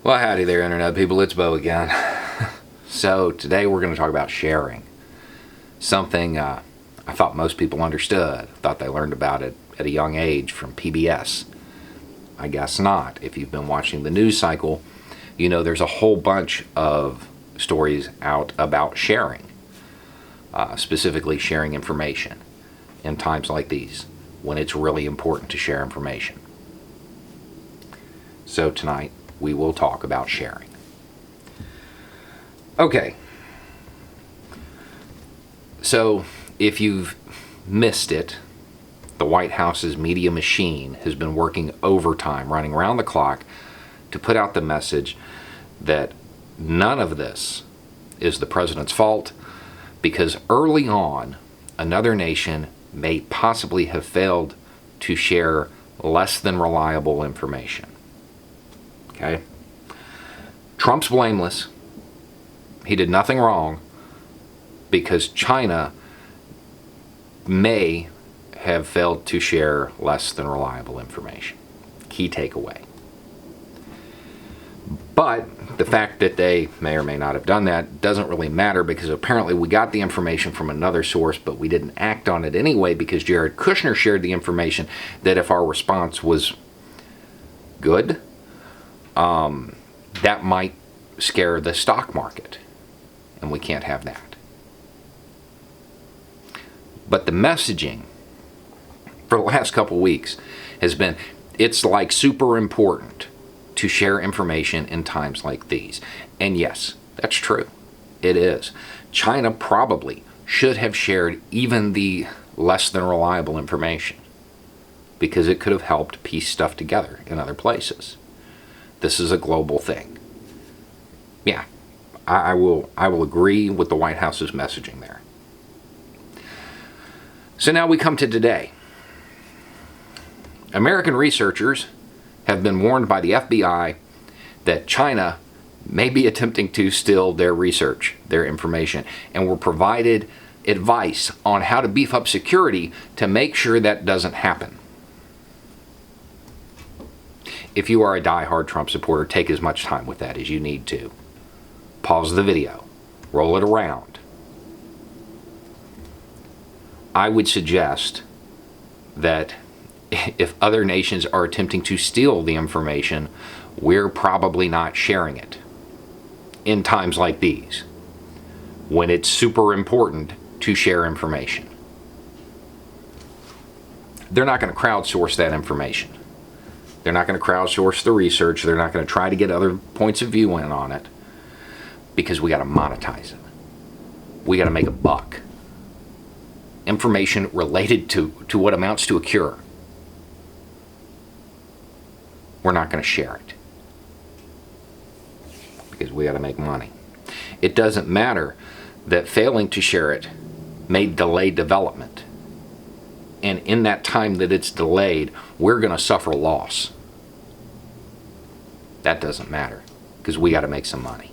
Well, howdy there, Internet people. It's Bo again. So, today we're going to talk about sharing. Something I thought most people understood. I thought they learned about it at a young age from PBS. I guess not. If you've been watching the news cycle, you know there's a whole bunch of stories out about sharing. Specifically sharing information in times like these, when it's really important to share information. So tonight, we will talk about sharing. Okay. So, if you've missed it, the White House's media machine has been working overtime, running around the clock, to put out the message that none of this is the president's fault, because early on, another nation may possibly have failed to share less than reliable information. Okay? Trump's blameless. He did nothing wrong because China may have failed to share less than reliable information. Key takeaway. But the fact that they may or may not have done that doesn't really matter, because apparently we got the information from another source, but we didn't act on it anyway because Jared Kushner shared the information that if our response was good, that might scare the stock market, and we can't have that. But the messaging for the last couple weeks has been, it's like super important to share information in times like these. And yes, that's true. It is. China probably should have shared even the less than reliable information, because it could have helped piece stuff together in other places. This is a global thing. Yeah, I will agree with the White House's messaging there. So now we come to today. American researchers have been warned by the FBI that China may be attempting to steal their research, their information, and were provided advice on how to beef up security to make sure that doesn't happen. If you are a die-hard Trump supporter, take as much time with that as you need to. Pause the video. Roll it around. I would suggest that if other nations are attempting to steal the information, we're probably not sharing it in times like these, when it's super important to share information. They're not going to crowdsource that information. They're not going to crowdsource the research. They're not going to try to get other points of view in on it, because we got to monetize it. We got to make a buck. Information related to what amounts to a cure. We're not going to share it, because we got to make money. It doesn't matter that failing to share it may delay development. And in that time that it's delayed, we're going to suffer loss. That doesn't matter, because we got to make some money.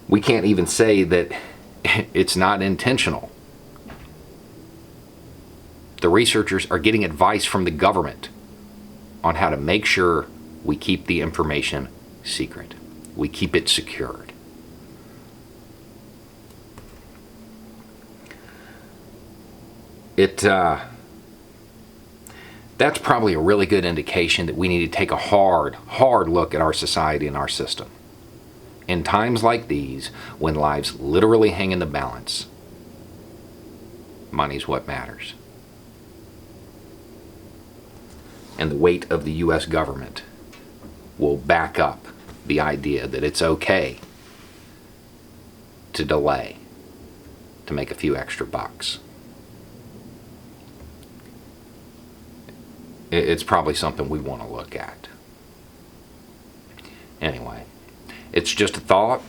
We can't even say that it's not intentional. The researchers are getting advice from the government on how to make sure we keep the information secret. We keep it secured. That's probably a really good indication that we need to take a hard look at our society and our system. In times like these, when lives literally hang in the balance, money's what matters. And the weight of the U.S. government will back up the idea that it's okay to delay to make a few extra bucks. It's probably something we want to look at. Anyway, it's just a thought.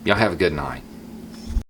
Y'all have a good night.